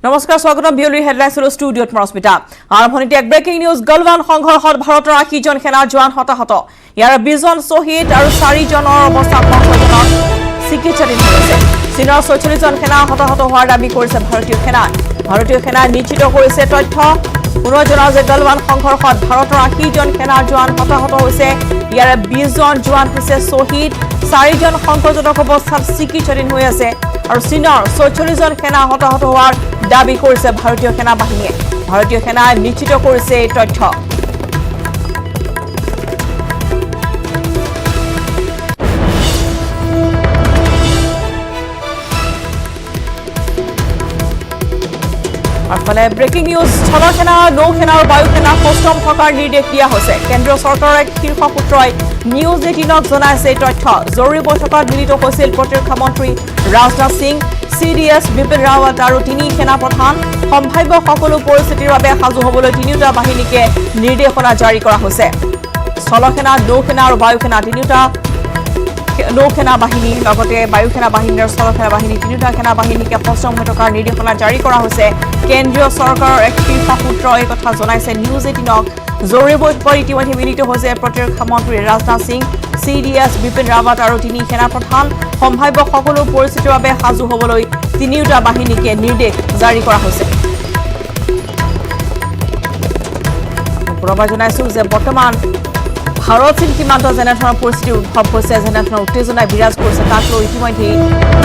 নমস্কাৰ স্বাগতম বিউলিৰ হেডলাইনছৰ ষ্টুডিঅ'ত মৰস্মিতা আৰম্ভণিতে এক ব্ৰেকিং নিউজ গলৱান সংঘৰ্ষত ভাৰতৰ 80 জন সেনা জোৱান হতাহত ইয়াৰ 20 জন শহীদ আৰু 4 জনৰ অৱস্থা সংকটজনক চিকিৎসাধীন হৈছে চীনৰ 46 জন সেনা হতাহত হোৱাৰ দাবী কৰিছে ভাৰতীয় সেনা নিশ্চিত কৰিছে তথ্য পুনৰ জনাও যে গলৱান সংঘৰ্ষত ভাৰতৰ 80 জন সেনা জোৱান হতাহত হৈছে ইয়াৰ 20 জন জোৱান হৈছে শহীদ 4 জন সংকটজনক অৱস্থাত চিকিৎসাধীন হৈ আছে আৰু চীনৰ 46 জন সেনা হতাহত হোৱাৰ দাবী কৰিছে ভাৰতীয় সেনা বাহিনীয়ে ভাৰতীয় সেনাই নিশ্চিত কৰিছে এই তথ্য আফালে ব্ৰেকিং নিউজ স্থলসেনা নৌসেনা আৰু বায়ুসেনা সষ্টম থকাৰ নিৰ্দেশ দিয়া হৈছে কেন্দ্ৰীয় চৰকাৰৰ এক শীৰ্ষ সূত্ৰই নিউজ 18ক জনাইছে এই তথ্য জৰুৰী বৈঠকত মিলিত হৈছিল প্ৰতিৰক্ষা মন্ত্ৰী ৰাজনাথ সিং CDS বিপিন ৰাৱত আৰু তিনি সেনা প্ৰধান সম্ভাৱ্য সকলো পৰিস্থিতিৰ বাবে সাজু হ'বলৈ তিনিটা বাহিনীকে নিৰ্দেশনা জাৰি কৰা হৈছে স্থলসেনা নৌসেনা আৰু বায়ুসেনা তিনিটা নৌসেনা বাহিনী লগতে বায়ুসেনা বাহিনী আৰু স্থলসেনা বাহিনী তিনিটা সেনা বাহিনীকে সষ্টম হৈ থকাৰ নিৰ্দেশনা জাৰি কৰা হৈছে কেন্দ্ৰীয় চৰকাৰৰ এক শীৰ্ষ সূত্ৰই এই কথা জনাইছে নিউজ 18ক জৰুৰী বৈঠকত ইতিমধ্যে মিলিত হৈছে প্ৰতিৰক্ষা মন্ত্ৰী ৰাজনাথ সিং CDS বিপিন ৰাৱত আৰু তিনি সেনা প্ৰধান সম্ভাৱ্য সকলো পৰিস্থিতিৰ বাবে সাজু হ'বলৈ তিনিটা বাহিনীকে নিৰ্দেশ জাৰি কৰা হৈছে পুনৰবাৰ জনাইছো যে বৰ্তমান ভাৰত চীন সীমান্ত যেনেধৰণৰ পৰিস্থিতি উদ্ভৱ হৈছে যেনেধৰণৰ উত্তেজনাই বিৰাজ কৰিছে তাক লৈ ইতিমধ্যে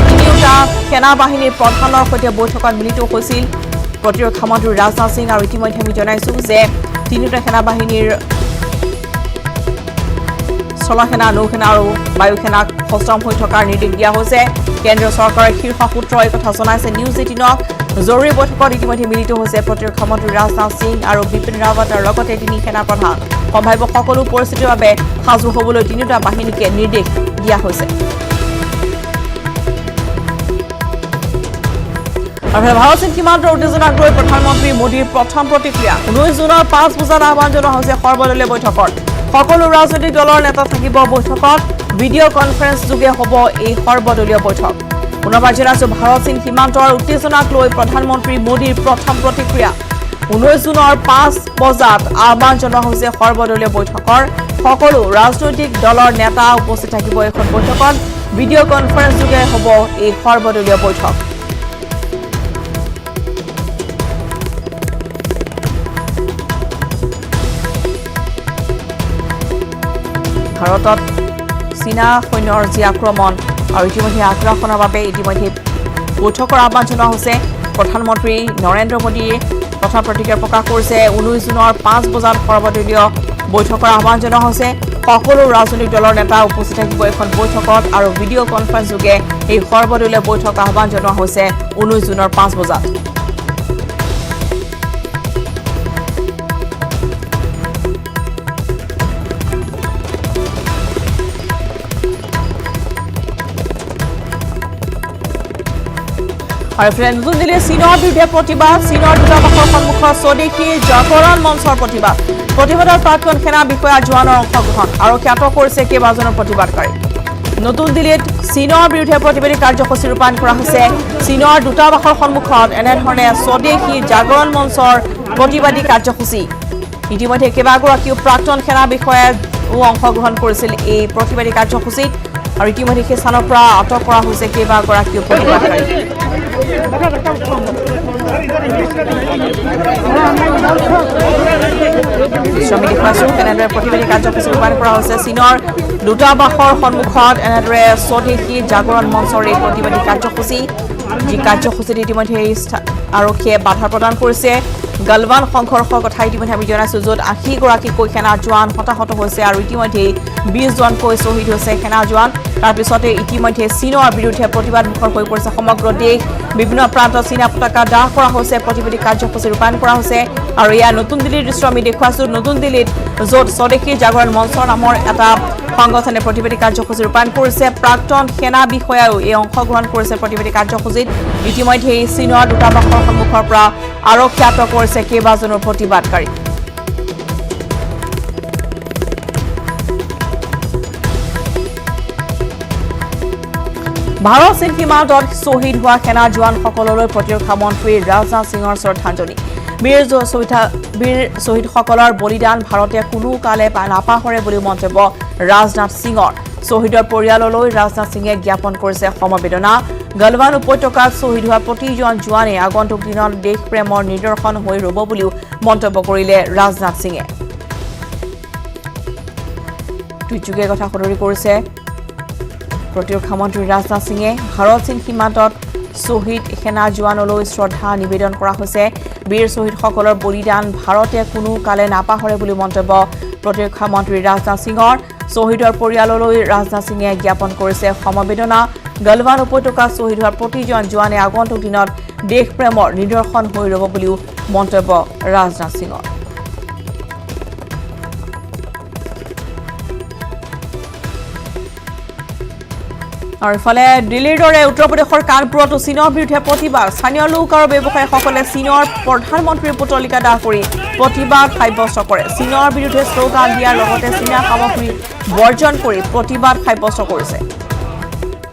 তিনিটা সেনা বাহিনীৰ প্ৰধানৰ সৈতে বৈঠকত মিলিত হৈছিল প্ৰতিৰক্ষা মন্ত্ৰী ৰাজনাথ সিং আৰু ইতিমধ্যে আমি জনাইছো যে তিনিটা সেনা বাহিনীৰ স্থলসেনা নৌসেনা আৰু বায়ুসেনাক সষ্টম হৈ থকাৰ নিৰ্দেশ দিয়া হৈছে কেন্দ্ৰীয় চৰকাৰৰ শীৰ্ষ সূত্ৰই এই কথা জনাইছে নিউজ 18ক জৰুৰী বৈঠকত ইতিমধ্যে মিলিত হৈছে প্ৰতিৰক্ষা মন্ত্ৰী ৰাজনাথ সিং আৰু বিপিন ৰাৱত আৰু লগতে তিনি সেনা প্ৰধান সম্ভাৱ্য সকলো পৰিস্থিতিৰ বাবে সাজু হ'বলৈ তিনিটা বাহিনীকে নিৰ্দেশ দিয়া হৈছে ভাৰত চীন সীমান্তৰ উত্তেজনাক লৈ প্ৰধানমন্ত্ৰী মোদীৰ প্ৰথম প্ৰতিক্ৰিয়া 19 জুনৰ 5 বজাত আহ্বান জনোৱা হৈছে সৰ্বদলীয় বৈঠকত সকলো ৰাজনৈতিক দলৰ নেতা থাকিব বৈঠকত ভিডিঅ' কনফাৰেন্স যোগে হ'ব এই সৰ্বদলীয় বৈঠক পুনৰবাৰ জনাইছো ভাৰত চীন সীমান্তৰ উত্তেজনাক লৈ প্ৰধানমন্ত্ৰী মোদীৰ প্ৰথম প্ৰতিক্ৰিয়া 19 জুনৰ 5 বজাত আহ্বান জনোৱা হৈছে সৰ্বদলীয় বৈঠকৰ সকলো ৰাজনৈতিক দলৰ নেতা উপস্থিত থাকিব এখন বৈঠকত ভিডিঅ' কনফাৰেন্স যোগে হ'ব এই সৰ্বদলীয় বৈঠক ভাৰতত চীনা সৈন্যৰ যি আক্ৰমণ আৰু ইতিমধ্যে আগ্ৰাসনৰ বাবে ইতিমধ্যে বৈঠকৰ আহ্বান জনোৱা হৈছে প্ৰধানমন্ত্ৰী নৰেন্দ্ৰ মোদীয়ে প্ৰথম প্ৰতিক্ৰিয়া প্ৰকাশ কৰিছে 19 জুনৰ 5 বজাত সৰ্বদলীয় বৈঠকৰ আহ্বান জনোৱা হৈছে সকলো ৰাজনৈতিক দলৰ নেতা উপস্থিত থাকিব এখন বৈঠকত আৰু ভিডিঅ' কনফাৰেন্স যোগে এই সৰ্বদলীয় বৈঠক আহ্বান জনোৱা হৈছে 19 জুনৰ 5 বজাত আৰু ফ্ৰেণ্ড নতুন দিল্লীৰ চীনৰ বিৰুদ্ধে প্ৰতিবাদ চীনৰ দূতাবাসৰ সন্মুখত স্বদেশী জাগৰণ মঞ্চৰ প্ৰতিবাদৰ প্ৰাক্তন সেনা বিষয়া জোৱানৰ অংশগ্ৰহণ আৰক্ষী আটক কৰিছে কেইবাজনৰ প্ৰতিবাদকাৰী নতুন দিল্লীত চীনৰ বিৰুদ্ধে প্ৰতিবাদী কাৰ্যসূচী ৰূপায়ণ কৰা হৈছে চীনৰ দূতাবাসৰ সন্মুখত এনেধৰণে স্বদেশী জাগৰণ মঞ্চৰ প্ৰতিবাদী কাৰ্যসূচী ইতিমধ্যে কেইবাগৰাকীও প্ৰাক্তন সেনা বিষয়াও অংশগ্ৰহণ কৰিছিল এই প্ৰতিবাদী কাৰ্যসূচীত আৰু ইতিমধ্যে সেই স্থানৰ পৰা আটক কৰা হৈছে কেইবাগৰাকীও প্ৰতিবাদকাৰী এনেদৰে প্ৰতিবাদী কাৰ্যসূচী ৰূপায়ণ কৰা হৈছে চীনৰ দূতাবাসৰ সন্মুখত এনেদৰে স্বদেশী জাগৰণ মঞ্চৰ এই প্ৰতিবাদী কাৰ্যসূচী যি কাৰ্যসূচীত ইতিমধ্যে আৰক্ষীয়ে বাধা প্ৰদান কৰিছে গলৱান সংঘৰ্ষৰ কথা ইতিমধ্যে আমি জনাইছো য'ত 80গৰাকীকৈ সেনা জোৱান হতাহত হৈছে আৰু ইতিমধ্যে 20 জনকৈ শ্বহীদ হৈছে সেনা জোৱান তাৰপিছতে ইতিমধ্যে চীনৰ বিৰুদ্ধে প্ৰতিবাদ মুখৰ হৈ পৰিছে সমগ্ৰ দেশ বিভিন্ন প্ৰান্তত চীনা পতাকা দাহ কৰা হৈছে প্ৰতিবাদী কাৰ্যসূচী ৰূপায়ণ কৰা হৈছে আৰু ইয়াৰ নতুন দিল্লীৰ দৃশ্য আমি দেখুৱাইছো নতুন দিল্লীত য'ত স্বদেশী জাগৰণ মঞ্চ নামৰ এটা সংগঠনে প্ৰতিবাদী কাৰ্যসূচী ৰূপায়ণ কৰিছে প্ৰাক্তন সেনা বিষয়াও এই অংশগ্ৰহণ কৰিছে প্ৰতিবাদী কাৰ্যসূচীত ইতিমধ্যে চীনৰ দূতাবাসৰ সন্মুখৰ পৰা আৰক্ষী আটক কৰিছে কেইবাজনৰ প্ৰতিবাদকাৰী ভাৰত চীন সীমান্তত শ্বহীদ হোৱা সেনা জোৱানসকললৈ প্ৰতিৰক্ষা মন্ত্ৰী ৰাজনাথ সিঙৰ শ্ৰদ্ধাঞ্জলি বীৰ শ্বহীদসকলৰ বলিদান ভাৰতে কোনো কালে নাপাহৰে বুলি মন্তব্য ৰাজনাথ সিঙৰ শ্বহীদৰ পৰিয়াললৈ ৰাজনাথ সিঙে জ্ঞাপন কৰিছে সমবেদনা গলৱান উপত্যকাত শ্বহীদ হোৱা প্ৰতিজন জোৱানে আগন্তুক দিনত দেশ প্ৰেমৰ নিদৰ্শন হৈ ৰব বুলিও মন্তব্য কৰিলে ৰাজনাথ সিঙে টুইটযোগে কথা সদৰি কৰিছে প্ৰতিৰক্ষা মন্ত্ৰী ৰাজনাথ সিঙে ভাৰত চীন সীমান্তত শ্বহীদ সেনা জোৱানলৈ শ্ৰদ্ধা নিবেদন কৰা হৈছে বীৰ শ্বহীদসকলৰ বলিদান ভাৰতে কোনো কালে নাপাহৰে বুলি মন্তব্য প্ৰতিৰক্ষা মন্ত্ৰী ৰাজনাথ সিঙৰ শ্বহীদৰ পৰিয়াললৈ ৰাজনাথ সিঙে জ্ঞাপন কৰিছে সমবেদনা গলৱান উপত্যকাত শ্বহীদ হোৱা প্ৰতিজন জোৱানে আগন্তুক দিনত দেশ প্ৰেমৰ নিদৰ্শন হৈ ৰব বুলিও মন্তব্য ৰাজনাথ সিঙৰ আৰু ইফালে দিল্লীৰ দৰে উত্তৰ প্ৰদেশৰ কানপুৰতো চীনৰ বিৰুদ্ধে প্ৰতিবাদ স্থানীয় লোক আৰু ব্যৱসায়ীসকলে চীনৰ প্ৰধানমন্ত্ৰীৰ পুতলিকা দাহ কৰি প্ৰতিবাদ সাব্যস্ত কৰে চীনৰ বিৰুদ্ধে শ্লোগান দিয়াৰ লগতে চীনা সামগ্ৰী বৰ্জন কৰি প্ৰতিবাদ সাব্যস্ত কৰিছে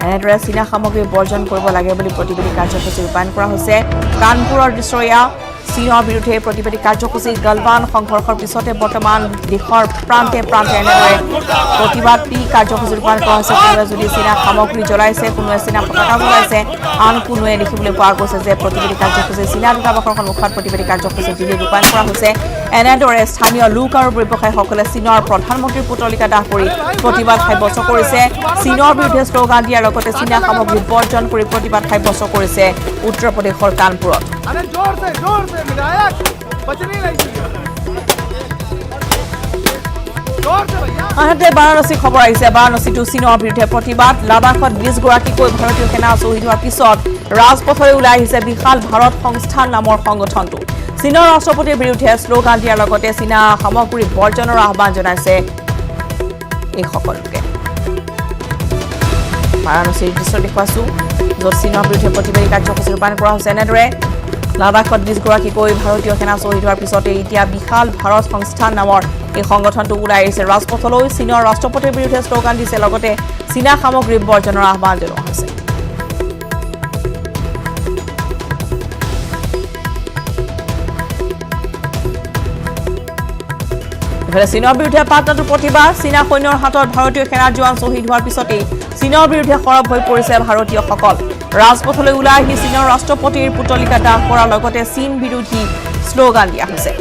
এনেদৰে চীনা সামগ্ৰী বৰ্জন কৰিব লাগে বুলি প্ৰতিবাদী কাৰ্যসূচী ৰূপায়ণ কৰা হৈছে কানপুৰৰ দৃশ্যয়া চীনৰ বিৰুদ্ধে প্ৰতিবাদী কাৰ্যসূচী গলৱান সংঘৰ্ষৰ পিছতে বৰ্তমান দেশৰ প্ৰান্তে প্ৰান্তে এনেদৰে প্ৰতিবাদী কাৰ্যসূচী ৰূপায়ণ কৰা হৈছে কোনোৱে যদি চীনা সামগ্ৰী জ্বলাইছে কোনোৱে চীনা পতাকা জ্বলাইছে আন কোনোৱে দেখিবলৈ পোৱা গৈছে যে প্ৰতিবাদী কাৰ্যসূচী চীনা দূতাবাসৰ সন্মুখত প্ৰতিবাদী কাৰ্যসূচী দিল্লীত ৰূপায়ণ কৰা হৈছে এনেদৰে স্থানীয় লোক আৰু ব্যৱসায়ীসকলে চীনৰ প্ৰধানমন্ত্ৰীৰ পুতলিকা দাহ কৰি প্ৰতিবাদ সাব্যস্ত কৰিছে চীনৰ বিৰুদ্ধে শ্লোগান দিয়াৰ লগতে চীনা সামগ্ৰী বৰ্জন কৰি প্ৰতিবাদ সাব্যস্ত কৰিছে উত্তৰ প্ৰদেশৰ কানপুৰত আনহাতে বাৰাণসী খবৰ আহিছে বাৰাণসীতো চীনৰ বিৰুদ্ধে প্ৰতিবাদ লাডাখত 20 গৰাকীকৈ ভাৰতীয় সেনা শ্বহীদ হোৱাৰ পিছত ৰাজপথলৈ ওলাই আহিছে বিশাল ভাৰত সংস্থান নামৰ সংগঠনটো চীনৰ ৰাষ্ট্ৰপতিৰ বিৰুদ্ধে শ্লোগান দিয়াৰ লগতে চীনা সামগ্ৰী বৰ্জনৰ আহ্বান জনাইছে এই সকলোকে বাৰাণসীৰ দৃশ্য দেখুৱাইছো য'ত চীনৰ বিৰুদ্ধে প্ৰতিবাদী কাৰ্যসূচী ৰূপায়ণ কৰা হৈছে এনেদৰে লাডাখত 20 গৰাকীকৈ ভাৰতীয় সেনা শ্বহীদ হোৱাৰ পিছতে এতিয়া বিশাল ভাৰত সংস্থান নামৰ এই সংগঠনটো ওলাই আহিছে ৰাজপথলৈ চীনৰ ৰাষ্ট্ৰপতিৰ বিৰুদ্ধে শ্লোগান দিছে লগতে চীনা সামগ্ৰী বৰ্জনৰ আহ্বান জনোৱা হৈছে চীনৰ বিৰুদ্ধে পাটনাতো প্ৰতিবাদ চীনা সৈন্যৰ হাতত ভাৰতীয় সেনা জোৱান শ্বহীদ হোৱাৰ পিছতেই চীনৰ বিৰুদ্ধে সৰব হৈ পৰিছে ভাৰতীয়সকল ৰাজপথলৈ ওলাই আহি চীনৰ ৰাষ্ট্ৰপতিৰ পুতলিকা দাহ কৰাৰ লগতে চীন বিৰোধী শ্লোগান দিয়া হৈছে